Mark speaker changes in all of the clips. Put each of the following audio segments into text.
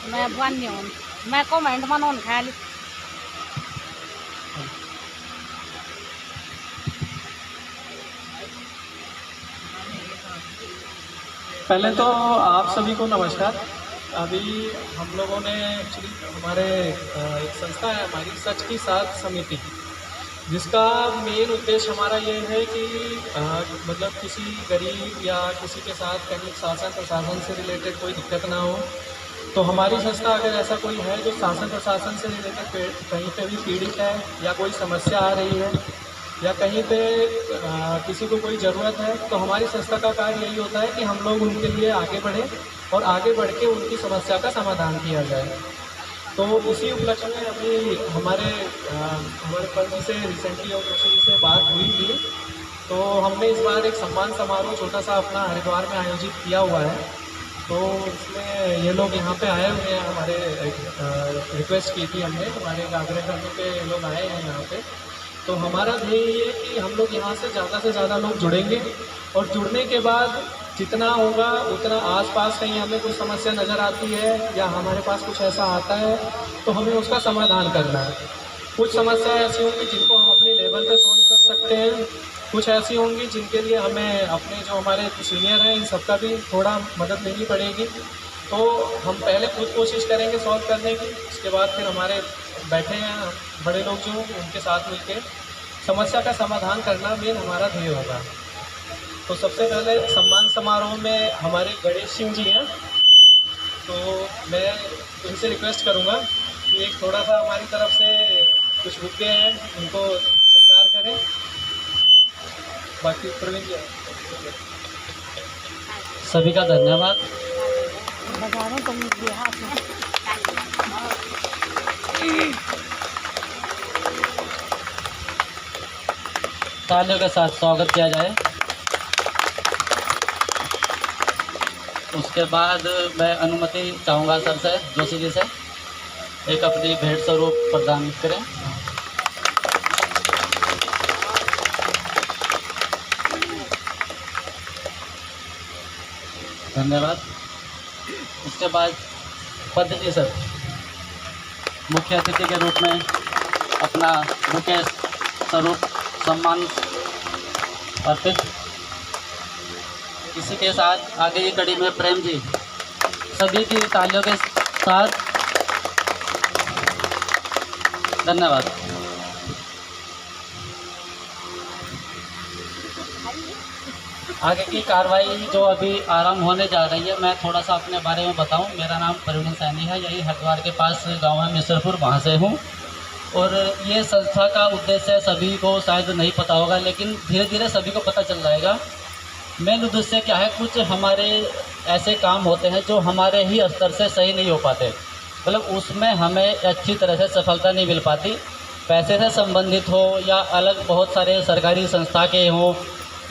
Speaker 1: मैं बन नहीं मैं कमेंट मन खाली
Speaker 2: पहले तो आप सभी को नमस्कार। अभी हम लोगों ने एक्चुअली हमारे एक संस्था है हमारी सच की साथ समिति, जिसका मेन उद्देश्य हमारा ये है कि मतलब किसी गरीब या किसी के साथ कहीं शासन प्रशासन से रिलेटेड कोई दिक्कत ना हो, तो हमारी संस्था अगर ऐसा कोई है जो शासन प्रशासन से रिलेटेड कहीं पे भी पीड़ित है या कोई समस्या आ रही है या कहीं पे किसी को कोई ज़रूरत है, तो हमारी संस्था का कार्य यही होता है कि हम लोग उनके लिए आगे बढ़ें और आगे बढ़ के उनकी समस्या का समाधान किया जाए। तो इसी उपलक्ष्य में अभी हमारे पंच से रिसेंटली और किसी से बात हुई थी, तो हमने इस बार एक सम्मान समारोह छोटा सा अपना हरिद्वार में आयोजित किया हुआ है। तो इसमें ये लोग यहाँ पे आए हुए हैं, हमारे रिक्वेस्ट की थी हमने, हमारे आग्रह करने पे ये लोग आए हैं यहाँ पे। तो हमारा ध्येय ये है कि हम लोग यहाँ से ज़्यादा लोग जुड़ेंगे और जुड़ने के बाद जितना होगा उतना आसपास कहीं हमें कुछ समस्या नज़र आती है या हमारे पास कुछ ऐसा आता है तो हमें उसका समाधान करना है। कुछ समस्याएं ऐसी होंगी जिनको हम अपने लेवल पे सॉल्व कर सकते हैं, कुछ ऐसी होंगी जिनके लिए हमें अपने जो हमारे सीनियर हैं इन सबका भी थोड़ा मदद लेनी पड़ेगी। तो हम पहले खुद कोशिश करेंगे सॉल्व करने की, उसके बाद फिर हमारे बैठे हैं बड़े लोग जो उनके साथ मिलकर समस्या का समाधान करना मेन हमारा ध्येय होगा। तो सबसे पहले सम्मान समारोह में हमारे गणेश सिंह जी हैं, तो मैं उनसे रिक्वेस्ट करूंगा कि एक थोड़ा सा हमारी तरफ से कुछ मुद्दे हैं उनको स्वीकार करें। बाकी प्रवीण जी
Speaker 3: सभी का धन्यवाद। तालियों के साथ स्वागत किया जाए। उसके बाद मैं अनुमति चाहूँगा सर से, जोशी जी से, एक अपनी भेंट स्वरूप प्रदान करें। धन्यवाद। उसके बाद पद जी सर मुख्य अतिथि के रूप में अपना मुख्य स्वरूप सम्मान अर्पित। इसी के साथ आगे की कड़ी में प्रेम जी, सभी की तालियों के साथ धन्यवाद। आगे की कार्रवाई जो अभी आरंभ होने जा रही है, मैं थोड़ा सा अपने बारे में बताऊं। मेरा नाम प्रवीण सैनी है, यही हरिद्वार के पास गांव है मिसरपुर, वहां से हूं। और ये संस्था का उद्देश्य सभी को शायद नहीं पता होगा, लेकिन धीरे धीरे सभी को पता चल जाएगा। मेन उद्देश्य क्या है, कुछ हमारे ऐसे काम होते हैं जो हमारे ही स्तर से सही नहीं हो पाते, मतलब उसमें हमें अच्छी तरह से सफलता नहीं मिल पाती। पैसे से संबंधित हो या अलग बहुत सारे सरकारी संस्था के हों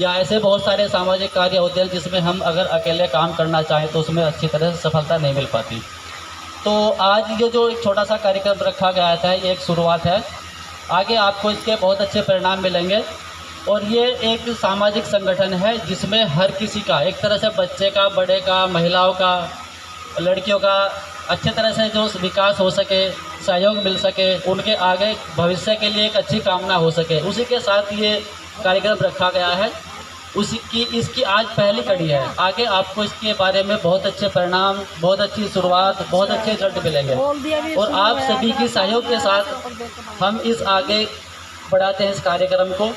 Speaker 3: या ऐसे बहुत सारे सामाजिक कार्य होते हैं जिसमें हम अगर अकेले काम करना चाहें तो उसमें अच्छी तरह से सफलता नहीं मिल पाती। तो आज ये जो एक छोटा सा कार्यक्रम रखा गया था, ये एक शुरुआत है, आगे आपको इसके बहुत अच्छे परिणाम मिलेंगे। और ये एक सामाजिक संगठन है जिसमें हर किसी का, एक तरह से बच्चे का, बड़े का, महिलाओं का, लड़कियों का अच्छे तरह से जो विकास हो सके, सहयोग मिल सके, उनके आगे भविष्य के लिए एक अच्छी कामना हो सके, उसी के साथ ये कार्यक्रम रखा गया है। इसकी आज पहली कड़ी है। आगे आपको इसके बारे में बहुत अच्छे परिणाम, बहुत अच्छी शुरुआत, बहुत अच्छे रिजल्ट मिलेंगे। और आप सभी की सहयोग के साथ हम इस आगे बढ़ाते हैं इस कार्यक्रम को।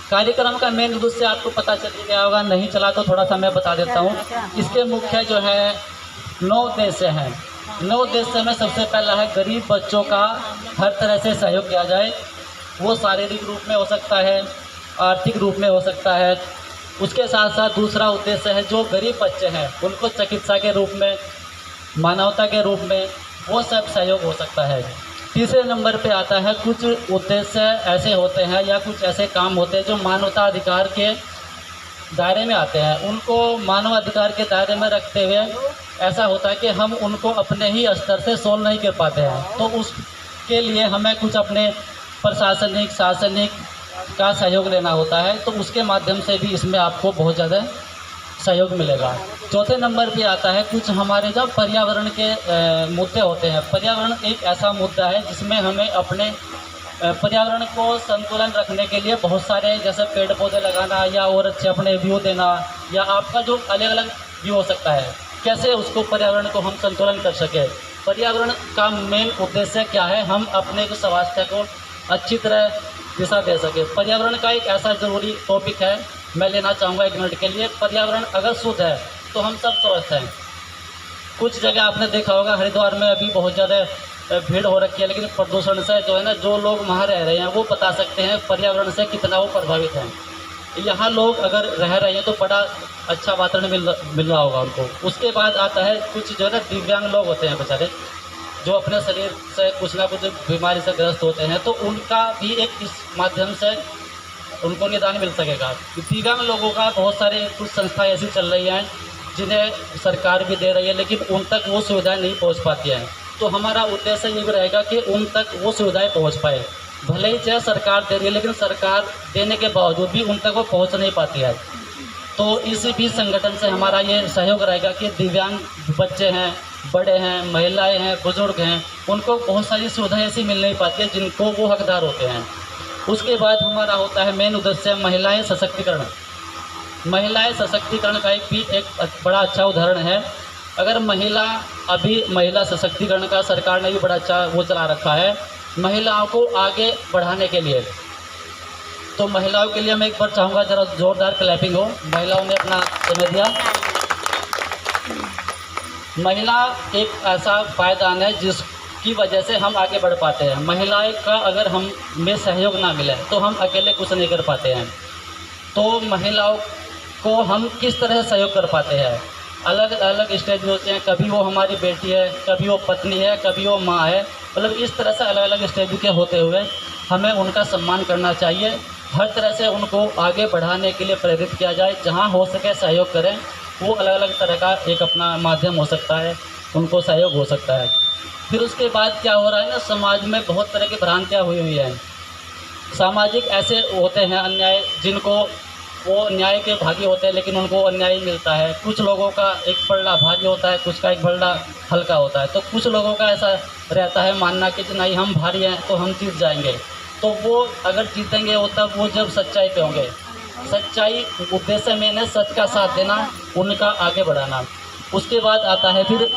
Speaker 3: कार्यक्रम का मेन उद्देश्य आपको पता चल गया होगा, नहीं चला तो थोड़ा सा मैं बता देता हूँ। इसके मुख्य जो है 9 उद्देश्य हैं। 9 उद्देश्य में सबसे पहला है गरीब बच्चों का हर तरह से सहयोग किया जाए। वो शारीरिक रूप में हो सकता है, आर्थिक रूप में हो सकता है। उसके साथ साथ दूसरा उद्देश्य है जो गरीब बच्चे हैं उनको चिकित्सा के रूप में, मानवता के रूप में, वो सब सहयोग हो सकता है। तीसरे नंबर पे आता है कुछ उद्देश्य ऐसे होते हैं या कुछ ऐसे काम होते हैं जो मानवता अधिकार के दायरे में आते हैं, उनको मानव अधिकार के दायरे में रखते हुए ऐसा होता है कि हम उनको अपने ही स्तर से सोल्व नहीं कर पाते हैं। तो उसके लिए हमें कुछ अपने प्रशासनिक शासनिक का सहयोग लेना होता है, तो उसके माध्यम से भी इसमें आपको बहुत ज़्यादा सहयोग मिलेगा। चौथे नंबर पे आता है कुछ हमारे जो पर्यावरण के मुद्दे होते हैं। पर्यावरण एक ऐसा मुद्दा है जिसमें हमें अपने पर्यावरण को संतुलन रखने के लिए बहुत सारे जैसे पेड़ पौधे लगाना या और अच्छे अपने व्यू देना, या आपका जो अलग अलग व्यू हो सकता है, कैसे उसको पर्यावरण को हम संतुलन कर सकें। पर्यावरण का मेन उद्देश्य क्या है, हम अपने को स्वास्थ्य को अच्छी तरह दिशा दे सके। पर्यावरण का एक ऐसा ज़रूरी टॉपिक है, मैं लेना चाहूँगा 1 मिनट के लिए। पर्यावरण अगर शुद्ध है तो हम सब स्वस्थ हैं। कुछ जगह आपने देखा होगा हरिद्वार में अभी बहुत ज़्यादा भीड़ हो रखी है, लेकिन प्रदूषण से जो है ना, जो लोग वहाँ रह रहे हैं वो बता सकते हैं पर्यावरण से कितना वो प्रभावित हैं। यहाँ लोग अगर रह रहे हैं तो बड़ा अच्छा वातावरण मिल रहा होगा उनको। उसके बाद आता है कुछ जो है ना दिव्यांग लोग होते हैं बेचारे, जो अपने शरीर से कुछ ना कुछ बीमारी से ग्रस्त होते हैं, तो उनका भी एक इस माध्यम से उनको निदान मिल सकेगा। दिव्यांग लोगों का बहुत सारे कुछ संस्थाएँ ऐसी चल रही हैं जिन्हें सरकार भी दे रही है, लेकिन उन तक वो सुविधाएँ नहीं पहुँच पाती हैं। तो हमारा उद्देश्य ये भी रहेगा कि उन तक वो सुविधाएं पहुंच पाए। भले ही चाहे सरकार दे रही है, लेकिन सरकार देने के बावजूद भी उन तक वो पहुंच नहीं पाती है। तो इस भी संगठन से हमारा ये सहयोग रहेगा कि दिव्यांग बच्चे हैं, बड़े हैं, महिलाएं हैं, बुजुर्ग हैं, उनको बहुत सारी सुविधाएं ऐसी मिल नहीं पाती है जिनको वो हकदार होते हैं। उसके बाद हमारा होता है मेन उद्देश्य महिलाएँ सशक्तिकरण। महिलाएँ सशक्तिकरण का एक बड़ा अच्छा उदाहरण है। अगर महिला सशक्तिकरण का सरकार ने भी बड़ा अच्छा वो चला रखा है महिलाओं को आगे बढ़ाने के लिए। तो महिलाओं के लिए मैं एक बार चाहूँगा जरा जोरदार क्लैपिंग हो। महिलाओं ने अपना समय दिया। महिला एक ऐसा पायदान है जिसकी वजह से हम आगे बढ़ पाते हैं। महिलाएं का अगर हम में सहयोग ना मिले तो हम अकेले कुछ नहीं कर पाते हैं। तो महिलाओं को हम किस तरह सहयोग कर पाते हैं, अलग अलग स्टेज में होते हैं। कभी वो हमारी बेटी है, कभी वो पत्नी है, कभी वो माँ है, मतलब इस तरह से अलग अलग स्टेज के होते हुए हमें उनका सम्मान करना चाहिए। हर तरह से उनको आगे बढ़ाने के लिए प्रेरित किया जाए। जहाँ हो सके सहयोग करें। वो अलग अलग तरह का एक अपना माध्यम हो सकता है, उनको सहयोग हो सकता है। फिर उसके बाद क्या हो रहा है ना, समाज में बहुत तरह की भ्रांतियाँ हुई हैं। सामाजिक ऐसे होते हैं अन्याय, जिनको वो न्याय के भागी होते हैं लेकिन उनको अन्याय मिलता है। कुछ लोगों का एक पलड़ा भारी होता है, कुछ का एक पलड़ा हल्का होता है। तो कुछ लोगों का ऐसा रहता है मानना कि नहीं हम भारी हैं तो हम जीत जाएंगे। तो वो अगर जीतेंगे वो तब वो जब सच्चाई पे होंगे। सच्चाई उद्देश्य में है सच का साथ देना, उनका आगे बढ़ाना। उसके बाद आता है फिर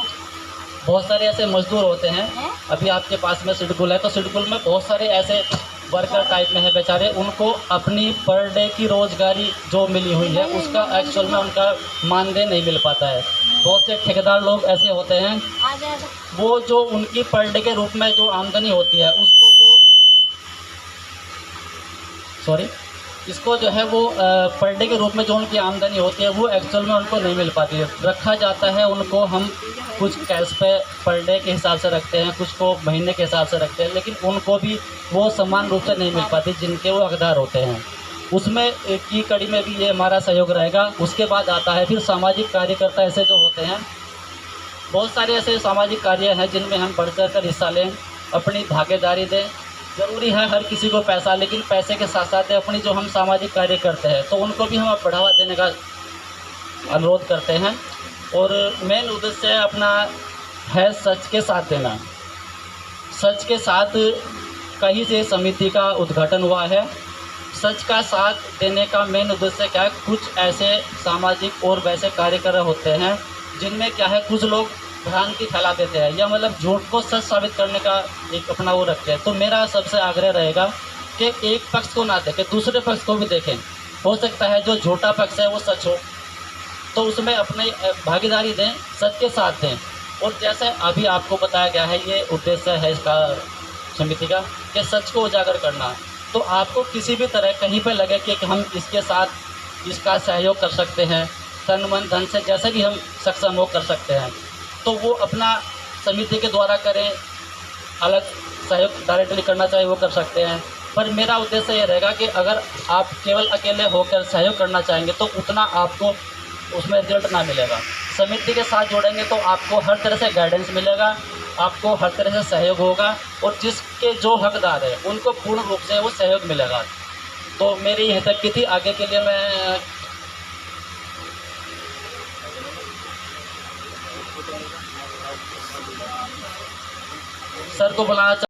Speaker 3: बहुत सारे ऐसे मजदूर होते हैं। अभी आपके पास में सिडकुल है, तो सिडकुल में बहुत सारे ऐसे वर्कर टाइप में है बेचारे, उनको अपनी पर डे की रोज़गारी जो मिली हुई है उसका एक्चुअल में उनका मानदेय नहीं मिल पाता है। बहुत से ठेकेदार लोग ऐसे होते हैं, वो जो उनकी पर डे के रूप में जो आमदनी होती है उसको वो इसको जो है वो पर डे के रूप में जो उनकी आमदनी होती है वो एक्चुअल में उनको नहीं मिल पाती है। रखा जाता है उनको, हम कुछ कैश पे पर डे के हिसाब से रखते हैं, कुछ को महीने के हिसाब से रखते हैं, लेकिन उनको भी वो समान रूप से नहीं मिल पाती जिनके वो हकदार होते हैं। उसमें की कड़ी में भी ये हमारा सहयोग रहेगा। उसके बाद आता है फिर सामाजिक कार्यकर्ता ऐसे जो होते हैं, बहुत सारे ऐसे सामाजिक कार्य हैं जिनमें हम बढ़ चढ़ कर हिस्सा लें, अपनी भागीदारी दें। ज़रूरी है हर किसी को पैसा, लेकिन पैसे के साथ साथ अपनी जो हम सामाजिक कार्य करते हैं तो उनको भी हम बढ़ावा देने का अनुरोध करते हैं। और मेन उद्देश्य अपना है सच के साथ देना। सच के साथ कहीं से समिति का उद्घाटन हुआ है। सच का साथ देने का मेन उद्देश्य क्या है, कुछ ऐसे सामाजिक और वैसे कार्यक्रम होते हैं जिनमें क्या है कुछ लोग भ्रांति फैला देते हैं या मतलब झूठ को सच साबित करने का एक अपना वो रखते हैं। तो मेरा सबसे आग्रह रहेगा कि एक पक्ष को ना देखें, दूसरे पक्ष को भी देखें। हो सकता है जो झूठा पक्ष है वो सच हो, तो उसमें अपनी भागीदारी दें, सच के साथ दें। और जैसे अभी आपको बताया गया है, ये उद्देश्य है इसका समिति का कि सच को उजागर करना। तो आपको किसी भी तरह कहीं पर लगे कि हम इसके साथ इसका सहयोग कर सकते हैं, तन मन धन से जैसे भी हम सक्षम हो कर सकते हैं, तो वो अपना समिति के द्वारा करें। अलग सहयोग डायरेक्टली करना चाहे वो कर सकते हैं, पर मेरा उद्देश्य ये रहेगा कि अगर आप केवल अकेले होकर सहयोग करना चाहेंगे तो उतना आपको उसमें रिजल्ट ना मिलेगा। समिति के साथ जोड़ेंगे तो आपको हर तरह से गाइडेंस मिलेगा, आपको हर तरह से सहयोग होगा और जिसके जो हकदार है उनको पूर्ण रूप से वो सहयोग मिलेगा। तो मेरी यह तक की थी। आगे के लिए मैं सर को बुलाना